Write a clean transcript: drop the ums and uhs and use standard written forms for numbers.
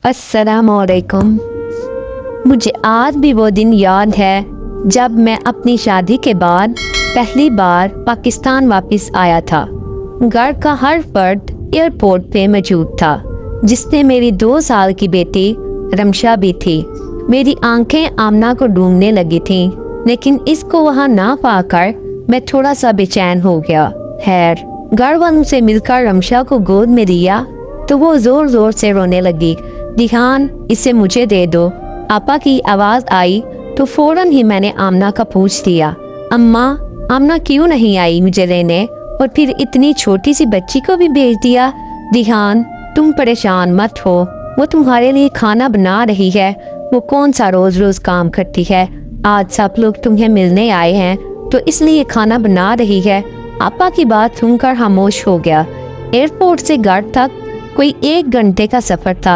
अस्सलामुअलैकुम। मुझे आज भी वो दिन याद है जब मैं अपनी शादी के बाद पहली बार पाकिस्तान वापस आया था। घर का हर फर्द एयरपोर्ट पे मौजूद था, जिसमें मेरी 2 साल की बेटी रमशा भी थी। मेरी आंखें आमना को ढूंढने लगी थीं, लेकिन इसको वहां ना पाकर मैं थोड़ा सा बेचैन हो गया। खैर, घर वालों से मिलकर रमशा को गोद में लिया तो वो जोर जोर से रोने लगी। दिहान, इसे मुझे दे दो। आपा की आवाज आई तो फौरन ही मैंने आमना का पूछ लिया, अम्मा, आमना क्यों नहीं आई मुझे लेने, और फिर इतनी छोटी सी बच्ची को भी भेज दिया। दिहान, तुम परेशान मत हो, वो तुम्हारे लिए खाना बना रही है। वो कौन सा रोज रोज काम करती है। आज सब लोग तुम्हें मिलने आए हैं तो इसलिए खाना बना रही है। आपा की बात सुनकर खामोश हो गया। एयरपोर्ट से घर तक कोई 1 घंटे का सफर था।